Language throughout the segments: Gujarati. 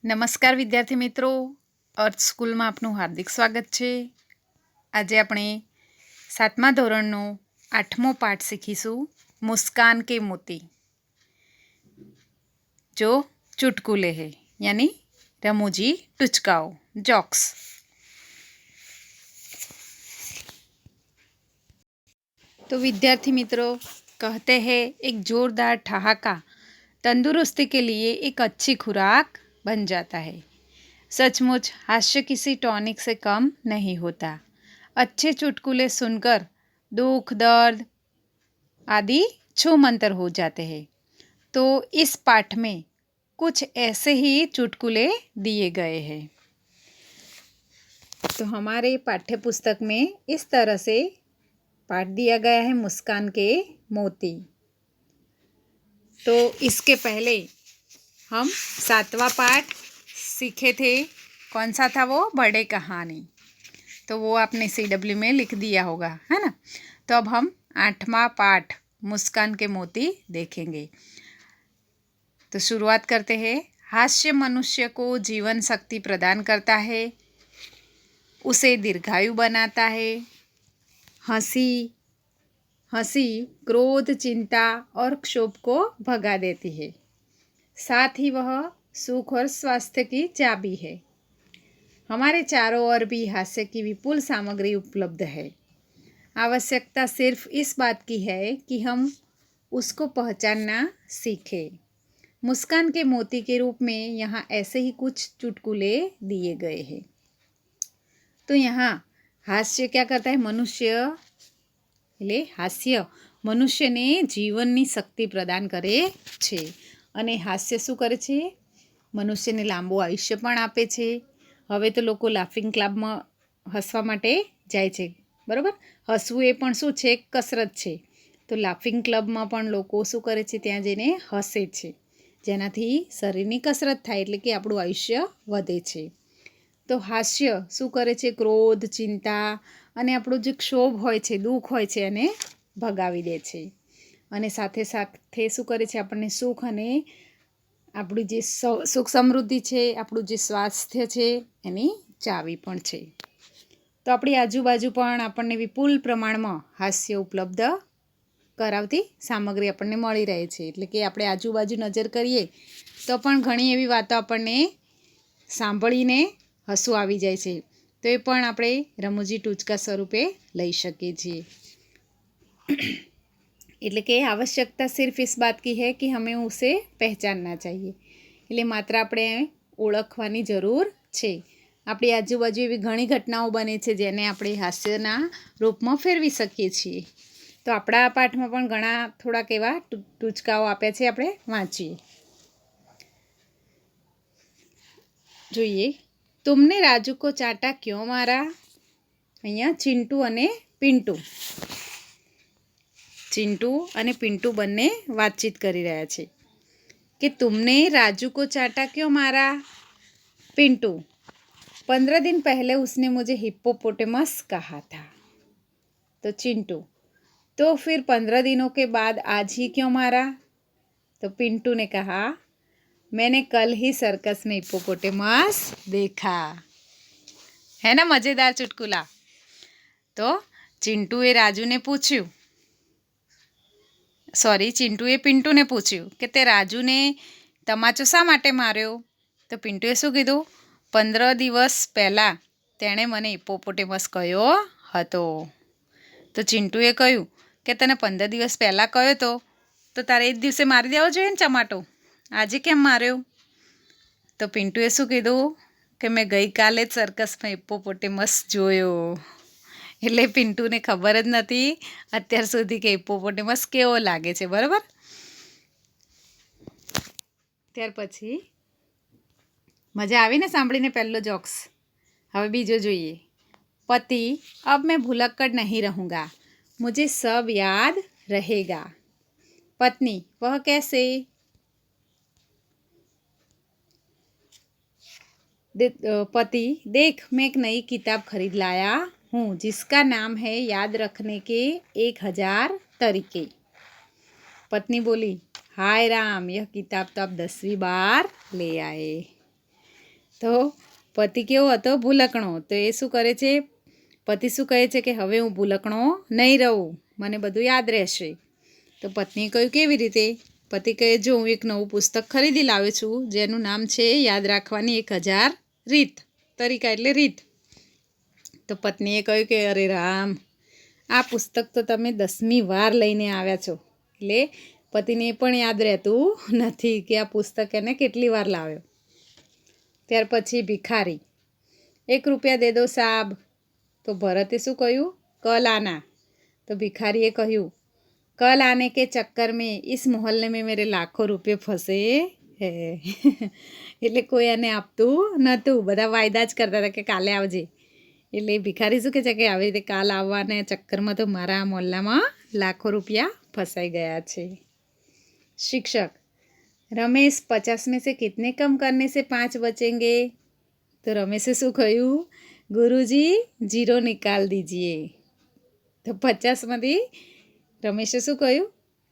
નમસ્કાર વિદ્યાર્થી મિત્રો, અર્થ સ્કૂલમાં આપનું હાર્દિક સ્વાગત છે. આજે આપણે 7મા ધોરણનો 8મો પાઠ શીખીશું, મુસ્કાન કે મોતી. જો ચુટકુલે હે યાની રમૂજી ટુચકાઓ, જોક્સ. तो विद्यार्थी मित्रों, कहते हैं एक जोरदार ठहाका तंदुरुस्ती के लिए एक अच्छी खुराक बन जाता है. सचमुच हास्य किसी टॉनिक से कम नहीं होता. अच्छे चुटकुले सुनकर दुख दर्द आदि छूमंतर हो जाते हैं. तो इस पाठ में कुछ ऐसे ही चुटकुले दिए गए हैं. तो हमारे पाठ्य पुस्तक में इस तरह से पाठ दिया गया है, मुस्कान के मोती. तो इसके पहले हम 7वां पाठ सीखे थे. कौन सा था वो? बड़े कहानी. तो वो आपने CW में लिख दिया होगा, है ना. तो अब हम 8वां पाठ मुस्कान के मोती देखेंगे. तो शुरुआत करते हैं. हास्य मनुष्य को जीवन शक्ति प्रदान करता है, उसे दीर्घायु बनाता है. हंसी क्रोध, चिंता और क्षोभ को भगा देती है. साथ ही वह सुख और स्वास्थ्य की चाबी है. हमारे चारों ओर भी हास्य की विपुल सामग्री उपलब्ध है. आवश्यकता सिर्फ इस बात की है कि हम उसको पहचानना सीखें. मुस्कान के मोती के रूप में यहाँ ऐसे ही कुछ चुटकुले दिए गए हैं. तो यहाँ हास्य क्या करता है? मनुष्य એટલે હાસ્ય મનુષ્યને જીવનની શક્તિ પ્રદાન કરે છે. અને હાસ્ય શું કરે છે? મનુષ્યને લાંબુ આયુષ્ય પણ આપે છે. હવે તો લોકો લાફિંગ ક્લબમાં હસવા માટે જાય છે, બરાબર. હસવું એ પણ શું છે? કસરત છે. તો લાફિંગ ક્લબમાં પણ લોકો શું કરે છે? ત્યાં જઈને હસે છે, જેનાથી શરીરની કસરત થાય, એટલે કે આપણું આયુષ્ય વધે છે. તો હાસ્ય શું કરે છે? ક્રોધ, ચિંતા અને આપણું જે ક્ષોભ હોય છે, દુઃખ હોય છે, એને ભગાવી દે છે. અને સાથે સાથે શું કરે છે? આપણને સુખ અને આપણું જે સુખ સમૃદ્ધિ છે, આપણું જે સ્વાસ્થ્ય છે, એની ચાવી પણ છે. તો આપણી આજુબાજુ પણ આપણને વિપુલ પ્રમાણમાં હાસ્ય ઉપલબ્ધ કરાવતી સામગ્રી આપણને મળી રહે છે. એટલે કે આપણે આજુબાજુ નજર કરીએ તો પણ ઘણી એવી વાતો આપણને સાંભળીને હસવું આવી જાય છે. તો એ પણ આપણે રમૂજી ટૂચકા સ્વરૂપે લઈ શકીએ છીએ. એટલે કે આવશ્યકતા સિર્ફ ઇસ બાત કી હૈ કે હમે ઉસે પહેચાનના ચાહીએ. એટલે માત્ર આપણે ઓળખવાની જરૂર છે. આપણી આજુબાજુ એવી ઘણી ઘટનાઓ બને છે જેને આપણે હાસ્યના રૂપમાં ફેરવી શકીએ છીએ. તો આપણા પાઠમાં પણ ઘણા થોડાક એવા ટૂચકાઓ આપ્યા છે, આપણે વાંચીએ. જોઈએ. तुमने राजू को चाटा क्यों मारा? અહીંયા ચિંટુ અને પિન્ટુ બંને વાતચીત કરી રહ્યા છે કે तुमने राजू को चाटा क्यों मारा? पिंटू, 15 दिन पहले उसने मुझे हिप्पोपोटेमस कहा था. तो चिंटू, तो फिर 15 दिनों के बाद आज ही क्यों मारा? तो पिंटू ने कहा, मैंने कल ही सर्कस में हिप्पोपोटेमस देखा. है ना मज़ेदार चुटकुला. तो चिंटूए પિન્ટુને પૂછ્યું કે તે રાજુને તમાચો શા માટે માર્યો? તો પિન્ટુએ શું કીધું? 15 દિવસ પહેલાં તેણે મને હિપ્પોપોટેમસ કહ્યો હતો. તો ચિંટુએ કહ્યું કે તને 15 દિવસ પહેલાં કહ્યો તો તારે એ જ દિવસે મારી દેવો જોઈએ ને ચમાટો, આજે કેમ માર્યો? તો પિન્ટુએ શું કીધું કે મેં ગઈકાલે જ સર્કસમાં હિપ્પોપોટેમસ જોયો. એટલે પિન્ટુને ખબર જ નથી અત્યાર સુધી કે હિપ્પોપોટેમસ કેવો લાગે છે, બરાબર. ત્યાર પછી મજા આવી ને સાંભળીને પહેલો જોક્સ. હવે બીજો જોઈએ. પતિ, अब मैं भुलक्कड़ नहीं रहूँगा, मुझे सब याद रहेगा. पत्नी, वह कैसे? पति, देख मैं एक नई किताब खरीद लाया हूँ जिसका नाम है याद रखने के 1000 तरीके. पत्नी बोली, हाय राम, यह किताब तो आप 10वीं बार ले आए. તો પતિ કેવો હતો? ભૂલકણો. તો એ શું કરે છે? પતિ શું કહે છે કે હવે હું ભૂલકણો નહીં રહું, મને બધું યાદ રહેશે. તો પત્નીએ કહ્યું કેવી રીતે? પતિ કહે જો હું એક નવું પુસ્તક ખરીદી લાવ્યો છું જેનું નામ છે યાદ રાખવાની 1000 રીત. તરીકા એટલે રીત. તો પત્નીએ કહ્યું કે અરે રામ, આ પુસ્તક તો તમે 10મી વાર લઈને આવ્યા છો. એટલે પતિને પણ યાદ રહેતું નથી કે આ પુસ્તક એને કેટલી વાર લાવ્યો. ત્યાર પછી ભિખારી, 1 રૂપિયા દે દો સાબ. તો ભરતે શું કહ્યું? કલ આના. તો ભિખારીએ કહ્યું कल आने के चक्कर में इस मोहल्ले में मेरे लाखों रुपये फंसे है. એટલે કોઈ એને આપતું નહોતું, બધા વાયદા જ કરતા હતા કે કાલે આવજે. એટલે ભિખારી શું કહે છે કે આવી રીતે કાલ આવવાના ચક્કરમાં તો મારા મોહલ્લામાં લાખો રૂપિયા ફસાઈ ગયા છે. शिक्षक, रमेश 50 में से कितने कम करने से 5 बचेंगे? तो रमेशे શું કહ્યું? गुरुजी 0 निकाल दीजिए. તો 50માંથી રમેશે શું કહ્યું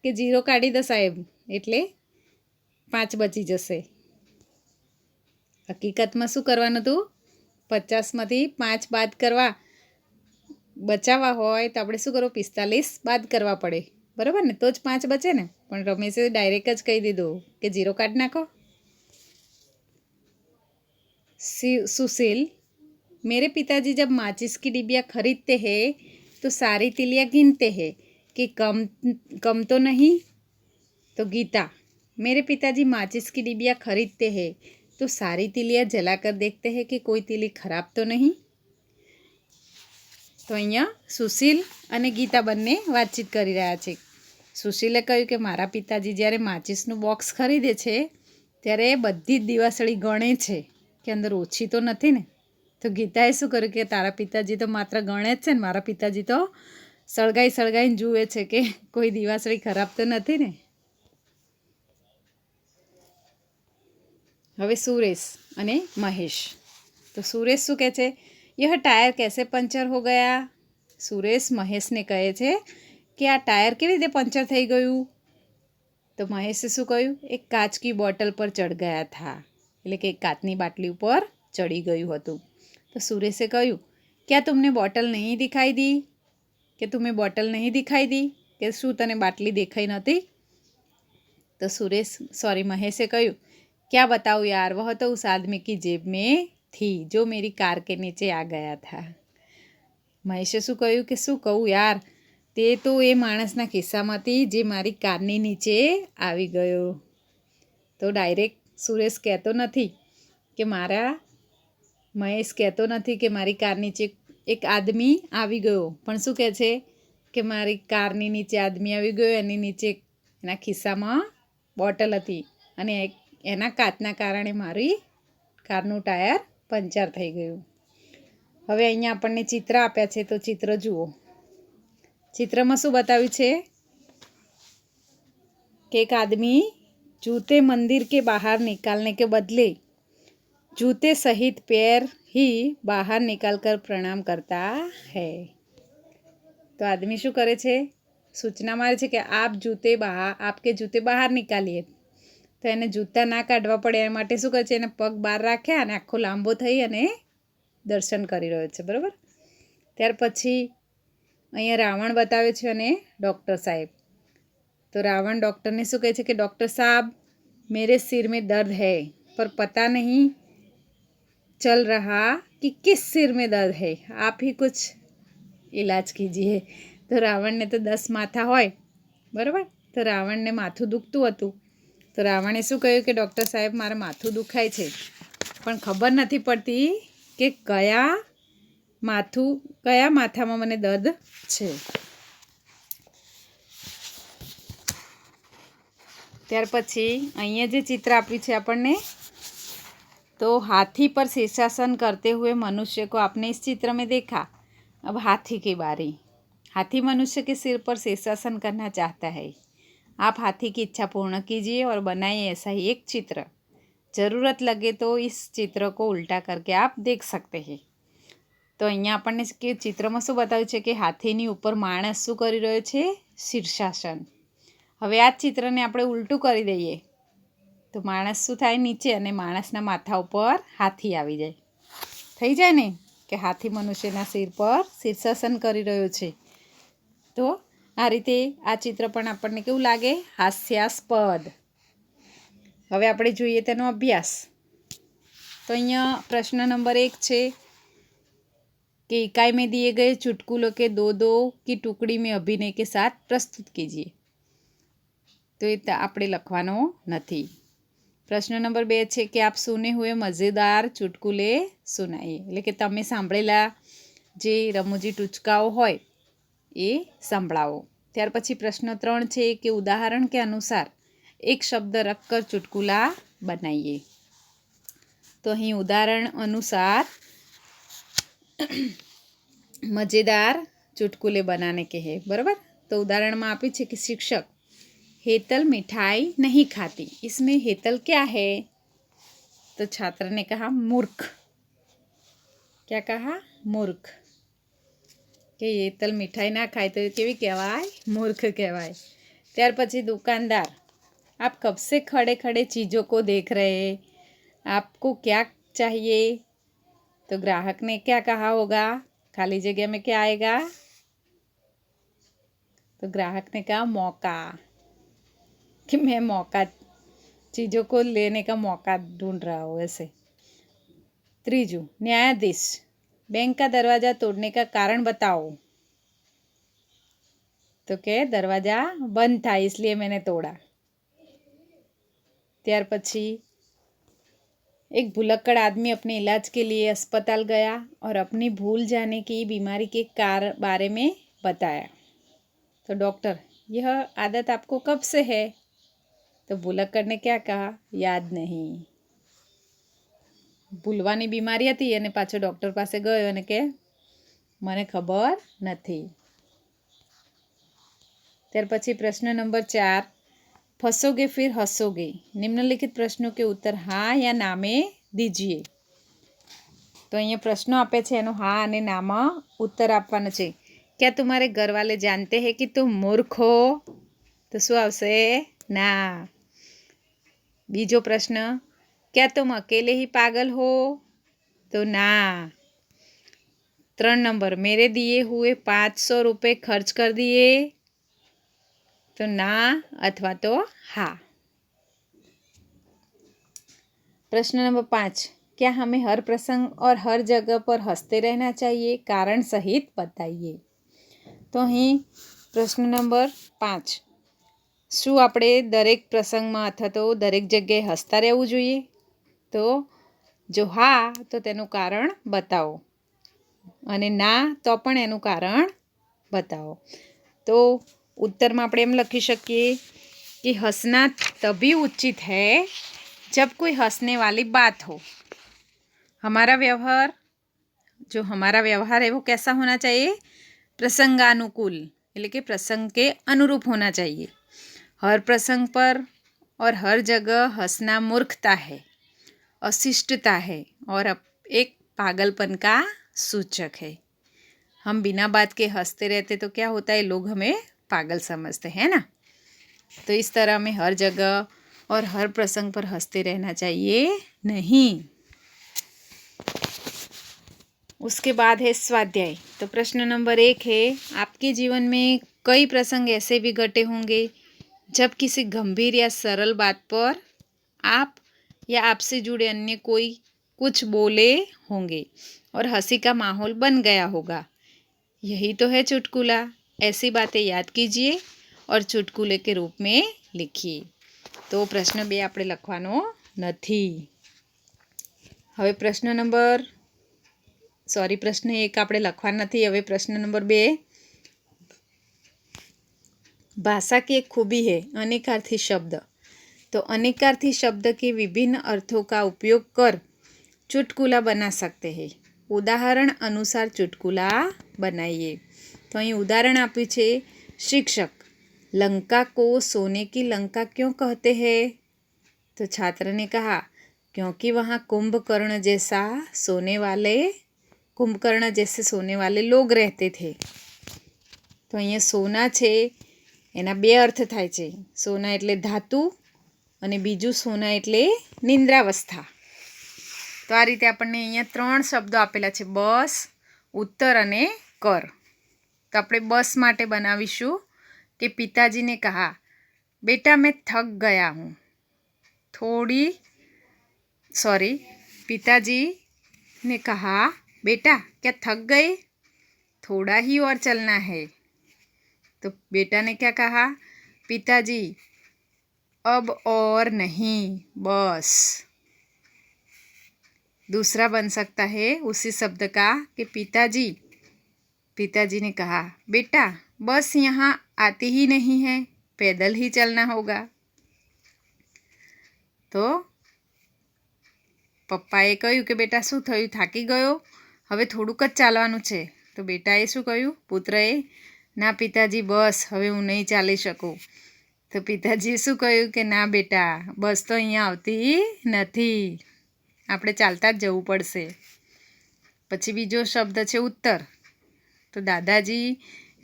કે 0 કાઢી દો સાહેબ, એટલે 5 બચી જશે. હકીકતમાં શું કરવાનું હતું? 50માંથી 5 બાદ કરવા, બચાવવા હોય તો આપણે શું કરવું? 45 બાદ કરવા પડે, બરાબર ને? તો જ 5 બચે ને. પણ રમેશે ડાયરેક્ટ જ કહી દીધું કે 0 કાઢી નાખો. सुशील, मेरे पिताजी जब माचिस की डिबिया खरीदते हैं तो सारी तिलियाँ गिनते हैं कि कम तो नहीं. तो गीता, मेरे पिताजी माचिस की डिबिया खरीदते हैं तो सारी तिलियाँ जलाकर देखते हैं कि कोई तिली खराब तो नहीं. તો અહીંયા સુશીલ અને ગીતા બંને વાતચીત કરી રહ્યા છે. સુશીલે કહ્યું કે મારા પિતાજી જ્યારે માચિસનું બોક્સ ખરીદે છે ત્યારે બધી જ દિવાસળી ગણે છે કે અંદર ઓછી તો નથી ને. તો ગીતાએ શું કર્યું કે તારા પિતાજી તો માત્ર ગણે જ છે ને, મારા પિતાજી તો સળગાઈને જુએ છે કે કોઈ દિવાસળી ખરાબ તો નથી ને. હવે સુરેશ અને મહેશ. તો સુરેશ શું કહે છે? यह टायर कैसे पंचर हो गया? સુરેશ મહેશને કહે છે કે આ ટાયર કેવી રીતે પંચર થઈ ગયું? તો મહેશે શું કહ્યું? એક કાચ કી બોટલ પર ચઢ ગયા થા. એટલે કે એક કાચની બાટલી ઉપર ચડી ગયું હતું. તો સુરેશે કહ્યું क्या तुमने બોટલ નહીં દિખાઈ દી? કે તુમે બોટલ નહીં દિખાઈ દી? કે શું તને બાટલી દેખાઈ નહોતી? તો મહેશે કહ્યું क्या बताऊँ यार, वह तो उस आदमी की जेब में थी जो मेरी कार के नीचे आ गया था. મહેશે શું કહ્યું કે શું કહું યાર, તે તો એ માણસના ખિસ્સામાંથી જે મારી કારની નીચે આવી ગયો. તો ડાયરેક્ટ સુરેશ કહેતો નથી કે મહેશ કહેતો નથી કે મારી કાર નીચે એક આદમી આવી ગયો, પણ શું કહે છે કે મારી કારની નીચે આદમી આવી ગયો, એની નીચે એના ખિસ્સામાં બોટલ હતી અને એના કાચના કારણે મારી કારનું ટાયર પંચર થઈ ગયું. હવે અહીંયા આપણને ચિત્ર આપ્યા છે, તો ચિત્ર જુઓ. ચિત્રમાં શું બતાવ્યું છે કે એક આદમી जूते मंदिर के बाहर निकालने के बदले जूते सहित पैर ही बाहर निकाल कर प्रणाम करता है. तो आदमी શું કરે છે? સૂચના મારે છે કે આપકે જૂતે બહાર નિકાલીએ. તો એને જૂતા ના કાઢવા પડે એ માટે શું કરે છે? એને પગ બહાર રાખ્યા અને આખો લાંબો થઈ અને દર્શન કરી રહ્યો છે, બરાબર. ત્યાર પછી અહીંયા રાવણ બતાવે છે અને ડૉક્ટર સાહેબ. तो रावण डॉक्टर ने શું કહે છે કે डॉक्टर साहब मेरे सिर में दर्द है पर पता नहीं चल रहा कि किस सिर में दर्द है, आप ही कुछ इलाज कीजिए. તો રાવણને તો 10 માથા હોય, બરાબર. તો રાવણને માથું દુખતું હતું. તો રાવણે શું કહ્યું કે ડૉક્ટર સાહેબ મારે માથું દુખાય છે પણ ખબર નથી પડતી કે કયા માથામાં મને દર્દ છે. ત્યાર પછી અહીંયા જે ચિત્ર આપ્યું છે આપણને, तो हाथी पर शीर्षासन करते हुए मनुष्य को आपने इस चित्र में देखा. अब हाथी की बारी. हाथी मनुष्य के सिर पर शीर्षासन करना चाहता है. आप हाथी की इच्छा पूर्ण कीजिए और बनाइए ऐसा ही एक चित्र. ज़रूरत लगे तो इस चित्र को उल्टा करके आप देख सकते हैं. तो અહીંયા આપણને કે ચિત્રમાં શું બતાવ્યું છે કે હાથીની ઉપર માણસ શું કરી રહ્યો છે? શીર્ષાસન. હવે આ ચિત્રને આપણે ઉલટું કરી દઈએ તો માણસ શું થાય નીચે અને માણસના માથા ઉપર હાથી આવી જાય. થઈ જાય ને કે હાથી મનુષ્યના શિર પર શીર્ષાસન કરી રહ્યો છે. તો આ રીતે આ ચિત્ર પણ આપણને કેવું લાગે? હાસ્યાસ્પદ. હવે આપણે જોઈએ તેનો અભ્યાસ. તો અહીંયા પ્રશ્ન નંબર 1 છે कि इकाई में दिए गए चुटकुलों के दो दो की टुकड़ी में अभिनय के साथ प्रस्तुत कीजिए. तो ये આપણે લખવાનો નથી. પ્રશ્ન નંબર 2 છે કે આપ સુને હુએ મજેદાર ચુટકુલે સુનાઈએ, એટલે કે તમે સાંભળેલા જે રમૂજી ટૂચકાઓ હોય એ સંભળાવો. ત્યાર પછી પ્રશ્ન 3 છે કે ઉદાહરણ કે અનુસાર એક શબ્દ રખકર ચુટકુલા બનાઈએ. તો અહીં ઉદાહરણ અનુસાર मज़ेदार चुटकुले बनाने के हैं. बराबर. तो उदाहरण में आप कि शिक्षक हेतल मिठाई नहीं खाती, इसमें हेतल क्या है? तो छात्र ने कहा मूर्ख. क्या कहा? मूर्ख. कि हेतल मिठाई ना खाए तो केवी कहवाय? मूर्ख कहवाय. त्यार पछी दुकानदार आप कब से खड़े खड़े चीज़ों को देख रहे हैं, आपको क्या चाहिए? तो ग्राहक ने क्या कहा होगा? खाली जगह में क्या आएगा? तो ग्राहक ने कहा मौका, कि मैं मौका चीज़ों को लेने का मौका ढूंढ रहा हूँ ऐसे. तीजू, न्यायाधीश बैंक का दरवाज़ा तोड़ने का कारण बताओ. तो क्या दरवाज़ा बंद था इसलिए मैंने तोड़ा. त्यार पछी एक भुलक्कड़ आदमी अपने इलाज के लिए अस्पताल गया और अपनी भूल जाने की बीमारी के बारे में बताया. तो डॉक्टर, यह आदत आपको कब से है? तो भुलक्कड़ ने क्या कहा? याद नहीं. ભૂલવાની બીમારી હતી અને પાછો ડૉક્ટર પાસે ગયો અને કે મને ખબર નથી. ત્યાર પછી પ્રશ્ન નંબર 4, फंसोगे फिर हंसोगे. निम्नलिखित प्रश्नों के उत्तर हाँ या ना में दीजिए. तो અહીંયા પ્રશ્નો આપે છે, એનો હા અને નામાં ઉત્તર આપવાનો છે. क्या तुम्हारे घर वाले जानते हैं कि तुम मूर्ख हो? तो શું આવશે? ના. બીજો પ્રશ્ન, क्या तुम अकेले ही पागल हो? तो ना. 3 नंबर, मेरे दिए हुए 500 रुपये खर्च कर दिए? तो ना अथवा तो हाँ. प्रश्न नंबर 5, क्या हमें हर प्रसंग और हर जगह पर हंसते रहना चाहिए? कारण सहित बताइए. तो અહીં પ્રશ્ન નંબર 5, શું આપણે દરેક પ્રસંગમાં અથવા તો દરેક જગ્યાએ હસતા રહેવું જોઈએ? તો જો હા તો તેનું કારણ બતાવો અને ના તો પણ એનું કારણ બતાવો. તો उत्तर में આપણે એમ લખી શકીએ कि हंसना तभी उचित है जब कोई हंसने वाली बात हो. हमारा व्यवहार है वो कैसा होना चाहिए? प्रसंगानुकूल, એટલે કે प्रसंग के अनुरूप होना चाहिए. हर प्रसंग पर और हर जगह हंसना मूर्खता है, अशिष्टता है और एक पागलपन का सूचक है. हम बिना बात के हंसते रहते तो क्या होता है? लोग हमें पागल समझते हैं ना. तो इस तरह हमें हर जगह और हर प्रसंग पर हंसते रहना चाहिए नहीं. उसके बाद है स्वाध्याय. तो प्रश्न नंबर 1 है, आपके जीवन में कई प्रसंग ऐसे भी घटे होंगे जब किसी गंभीर या सरल बात पर आप या आपसे जुड़े अन्य कोई कुछ बोले होंगे और हंसी का माहौल बन गया होगा. यही तो है चुटकुला. ऐसी बातें याद कीजिए और चुटकुले के रूप में लिखिए. तो प्रश्न 2 આપણે લખવાનો નથી. હવે પ્રશ્ન 1 આપણે લખવાનો નથી. હવે પ્રશ્ન નંબર 2, भाषा की एक खूबी है अनेकार्थी शब्द. तो अनेकार्थी शब्द के विभिन्न अर्थों का उपयोग कर चुटकुला बना सकते हैं. उदाहरण अनुसार चुटकुला बनाइए. तो અહીં ઉદાહરણ આપ્યું છે, शिक्षक, लंका को सोने की लंका क्यों कहते हैं? तो छात्र ने कहा क्योंकि वहाँ कुंभकर्ण जैसे सोने वाले लोग रहते थे. तो અહીંયા સોના છે એના 2 અર્થ થાય છે. સોના એટલે ધાતુ અને બીજું સોના એટલે નિંદ્રાવસ્થા. તો આ રીતે આપણને અહીંયા 3 શબ્દો આપેલા છે, બસ, ઉત્તર અને કર. તો આપણે બસ માટે બનાવીશું કે પિતાજીને કહા, બેટા મેં થક ગયા હું. पिताजी ने कहा, बेटा क्या थक गए, थोड़ा ही और चलना है. तो बेटा ने क्या कहा, पिताजी अब और नहीं, बस. दूसरा बन सकता है उसी शब्द का कि पिताजी ने कहा, बेटा बस यहाँ आती ही नहीं है, पैदल ही चलना होगा. तो પપ્પાએ કહ્યું કે બેટા શું થયું, થાકી ગયો, હવે થોડુંક જ ચાલવાનું છે. તો બેટાએ શું કહ્યું, પુત્રએ, ના પિતાજી બસ હવે હું નહીં ચાલી શકું. તો પિતાજીએ શું કહ્યું કે ના બેટા, બસ તો અહીંયા આવતી નથી, આપણે ચાલતા જ જવું પડશે. પછી બીજો શબ્દ છે ઉત્તર. તો દાદાજી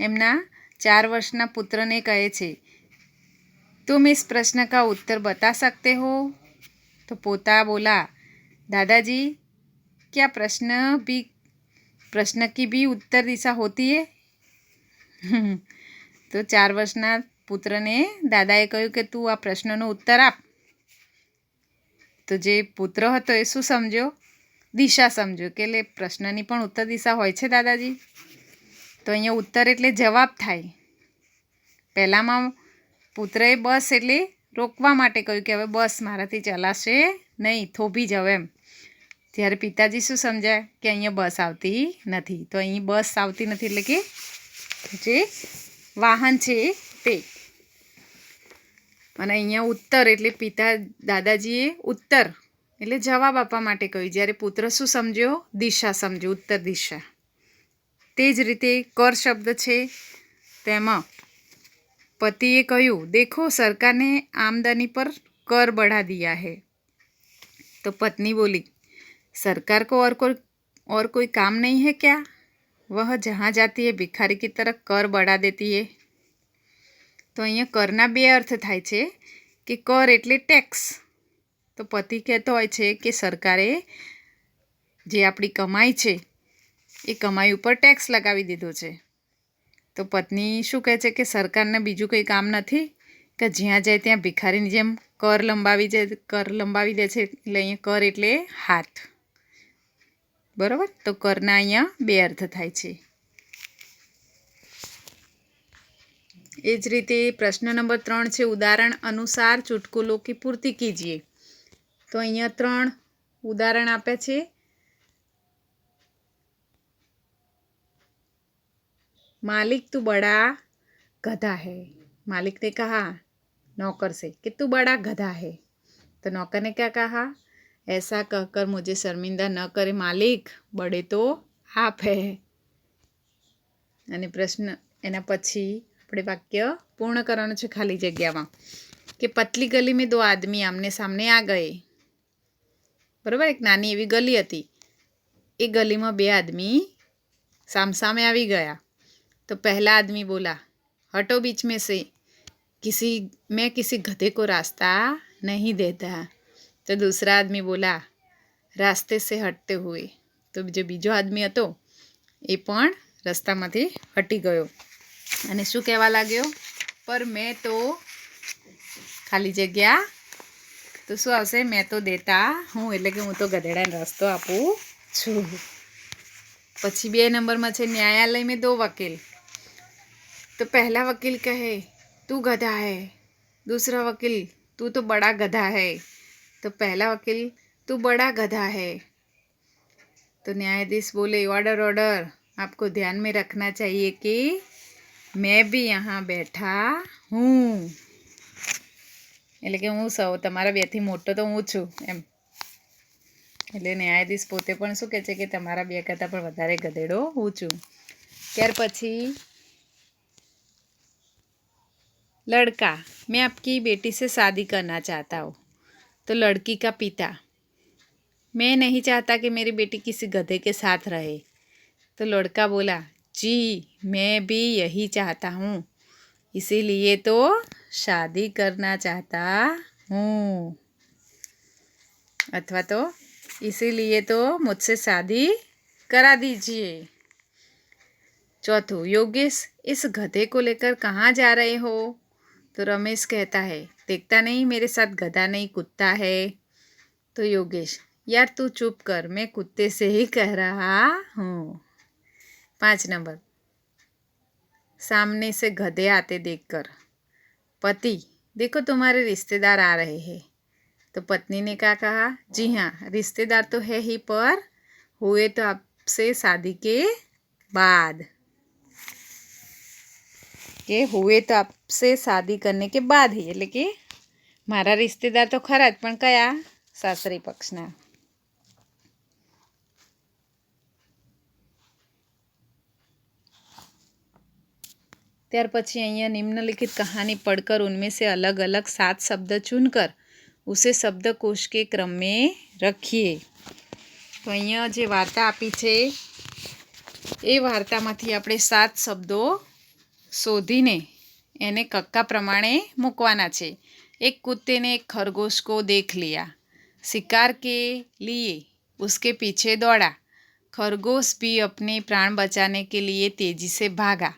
એમના 4 વર્ષના પુત્રને કહે છે, तुम इस प्रश्न का उत्तर बता सकते हो. तो पोता बोला, दादाजी क्या प्रश्न की भी उत्तर दिशा होती है. તો 4 વર્ષના પુત્રને દાદાએ કહ્યું કે તું આ પ્રશ્નનો ઉત્તર આપ. તો જે પુત્ર હતો એ શું સમજ્યો, દિશા સમજ્યો કે એટલે પ્રશ્નની પણ ઉત્તર દિશા હોય છે દાદાજી. તો અહીંયા ઉત્તર એટલે જવાબ થાય. પહેલામાં પુત્રએ બસ એટલે રોકવા માટે કહ્યું કે હવે બસ મારાથી ચલાશે નહીં, થોભી જાવ એમ. ત્યારે પિતાજી શું સમજાય કે અહીંયા બસ આવતી નથી. તો અહીં બસ આવતી નથી એટલે કે જે વાહન છે તે. અને અહીંયા ઉત્તર એટલે દાદાજીએ ઉત્તર એટલે જવાબ આપવા માટે કહ્યું. જ્યારે પુત્ર શું સમજ્યો, દિશા સમજ્યો, ઉત્તર દિશા. તે જ રીતે કર શબ્દ છે, તેમાં पतिए कहूँ, देखो सरकार ने आमदनी पर कर बढ़ा दिया है. तो पत्नी बोली, सरकार को और कोई काम नहीं है क्या, वह जहाँ जाती है भिखारी की तरह कर बढ़ा देती है. तो અહીંયા કરના 2 અર્થ થાય છે કે કર એટલે ટેક્સ. તો પતિ કહેતો હોય છે કે સરકારે જે આપણી કમાઈ છે એ કમાઈ ઉપર ટેક્સ લગાવી દીધો છે. તો પત્ની શું કહે છે કે સરકારને બીજું કંઈ કામ નથી કે જ્યાં જાય ત્યાં ભિખારીની જેમ કર લંબાવી દે છે. એટલે અહીંયા કર એટલે હાથ, બરાબર. તો કરના અહીંયા 2 અર્થ થાય છે. એ જ રીતે પ્રશ્ન નંબર 3 છે, ઉદાહરણ અનુસાર ચુટકુલો કી પૂર્તિ કીજીએ. તો અહીંયા 3 ઉદાહરણ આપ્યા છે. मालिक तू बड़ा गधा है. मालिक ने कहा नौकर से कि तू बड़ा गधा है. तो नौकर ने क्या कहा, ऐसा कहकर मुझे शर्मिंदा न करे मालिक, बड़े तो आप है. અને પ્રશ્ન એના પછી આપણે વાક્ય પૂર્ણ કરવાનું છે ખાલી જગ્યામાં કે પતલી ગલી में 2 आदमी आमने सामने आ गए. બરાબર, એક નાની એવી ગલી હતી, એ ગલીમાં 2 આદમી સામસામે આવી ગયા. तो पहला आदमी बोला, हटो बीच में से, मैं किसी गधे को रास्ता नहीं देता. तो दूसरा आदमी बोला, रास्ते से हटते हुए. तो जो बीजो आदमी હતો એ પણ રસ્તામાંથી હટી ગયો અને શું કહેવા લાગ્યો, પર મેં તો ખાલી જગ્યા. તો શું આવશે, મેં તો દેતા હું, એટલે કે હું તો ગધેડાને રસ્તો આપું છું. પછી 2 નંબરમાં છે, ન્યાયાલય में 2 वकील. तो पहला वकील कहे तू गधा है, दूसरा वकील तू तो बड़ा गधा है. तो पहला वकील तू बड़ा गधा है. तो न्यायाधीश बोले, ऑर्डर ऑर्डर, आपको ध्यान में रखना चाहिए कि मैं भी यहाँ बैठा हूँ. એટલે કે હું સૌ તમારા 2થી મોટો તો હું છું એમ. એટલે ન્યાયાધીશ પોતે પણ શું કહે છે કે તમારા 2 કરતાં પણ વધારે ગધેડો હું છું. ત્યાર પછી लड़का, मैं आपकी बेटी से शादी करना चाहता हूँ. तो लड़की का पिता, मैं नहीं चाहता कि मेरी बेटी किसी गधे के साथ रहे. तो लड़का बोला, जी मैं भी यही चाहता हूँ, इसीलिए तो शादी करना चाहता हूँ, अथवा तो इसीलिए तो मुझसे शादी करा दीजिए। चौथों, योगेश इस गधे को लेकर कहाँ जा रहे हो? तो रमेश कहता है, देखता नहीं मेरे साथ गधा नहीं कुत्ता है। तो योगेश, यार तू चुप कर, मैं कुत्ते से ही कह रहा हूँ। 5 नंबर, सामने से गधे आते देखकर पति, देखो तुम्हारे रिश्तेदार आ रहे हैं। तो पत्नी ने क्या कहा, जी हाँ रिश्तेदार तो है ही, पर हुए तो आपसे शादी के बाद, કે हुए તો આપसे शादी करने के बाद ही, એટલે કે મારા રિશ્તેદાર તો ખરા જ, પણ કયા? સાસરી પક્ષના. ત્યાર પછી અહીંયા निम्नलिखित कहानी पढ़कर उनमें से अलग अलग 7 शब्द चुनकर उसे शब्दकोश के क्रम में रखिए। तो અહીંયા જે વાર્તા આપી છે એ વાર્તામાંથી આપણે 7 શબ્દો શોધીને એને કક્કા પ્રમાણે મૂકવાના છે। एक कुत्ते ने एक खरगोश को देख लिया, शिकार के लिए उसके पीछे दौड़ा। खरगोश भी अपने प्राण बचाने के लिए तेजी से भागा।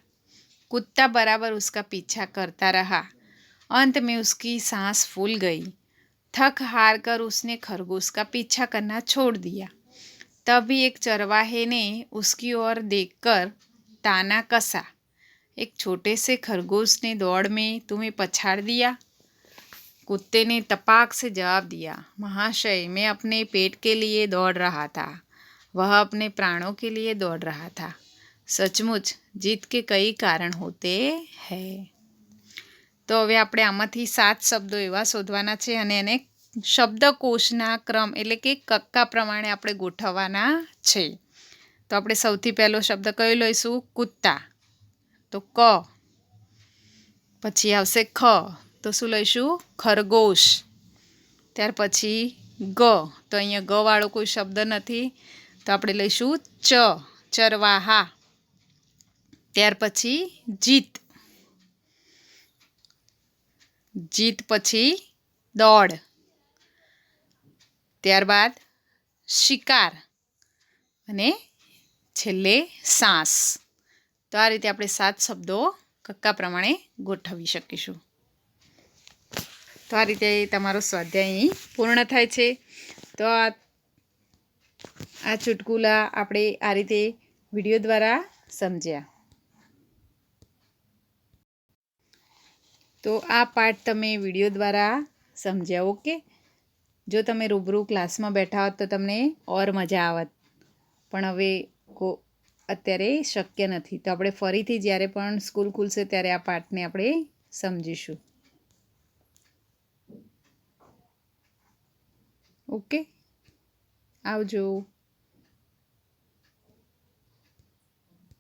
कुत्ता बराबर उसका पीछा करता रहा। अंत में उसकी सांस फूल गई। थक हार कर उसने खरगोश का पीछा करना छोड़ दिया। तभी एक चरवाहे ने उसकी ओर देखकर ताना कसा। एक छोटे से खरगोश ने दौड़ में तुम्हें पछाड़ दिया। कुत्ते ने तपाक से जवाब दिया, महाशय मैं अपने पेट के लिए दौड़ रहा था, वह अपने प्राणों के लिए दौड़ रहा था। सचमुच जीत के कई कारण होते हैं। तो હવે આપણે આમાંથી 7 શબ્દો એવા શોધવાના છે અને એને શબ્દકોશના ક્રમ એટલે કે કક્કા પ્રમાણે આપણે ગોઠવવાના છે। તો આપણે સૌથી પહેલો શબ્દ કયો લઈશું? કુત્તા, તો ક, પછી આવશે ખ, તો શું લઈશું? ખરગોશ। ત્યાર પછી ગ, તો અહીંયા ગ વાળો કોઈ શબ્દ નથી, તો આપણે લઈશું ચ, ચરવાહા। ત્યાર પછી જીત, જીત પછી દોડ, ત્યારબાદ શિકાર અને છેલ્લે સાંસ। તો આ રીતે આપણે 7 શબ્દો કક્કા પ્રમાણે ગોઠવી શકીશું। તો આ રીતે તમારો સ્વાધ્યાય અહીં પૂર્ણ થાય છે। તો આ ચુટકુલા આપણે આ રીતે વિડીયો દ્વારા સમજ્યા। તો આ પાઠ તમે વિડીયો દ્વારા સમજ્યા, ઓકે। જો તમે રૂબરૂ ક્લાસમાં બેઠા હોત તો તમને ઓર મજા આવત, પણ હવે અત્યારે શક્ય નથી। તો આપણે ફરીથી જ્યારે પણ સ્કૂલ ખુલશે ત્યારે આ પાઠને આપણે સમજીશું, ઓકે। આવજો।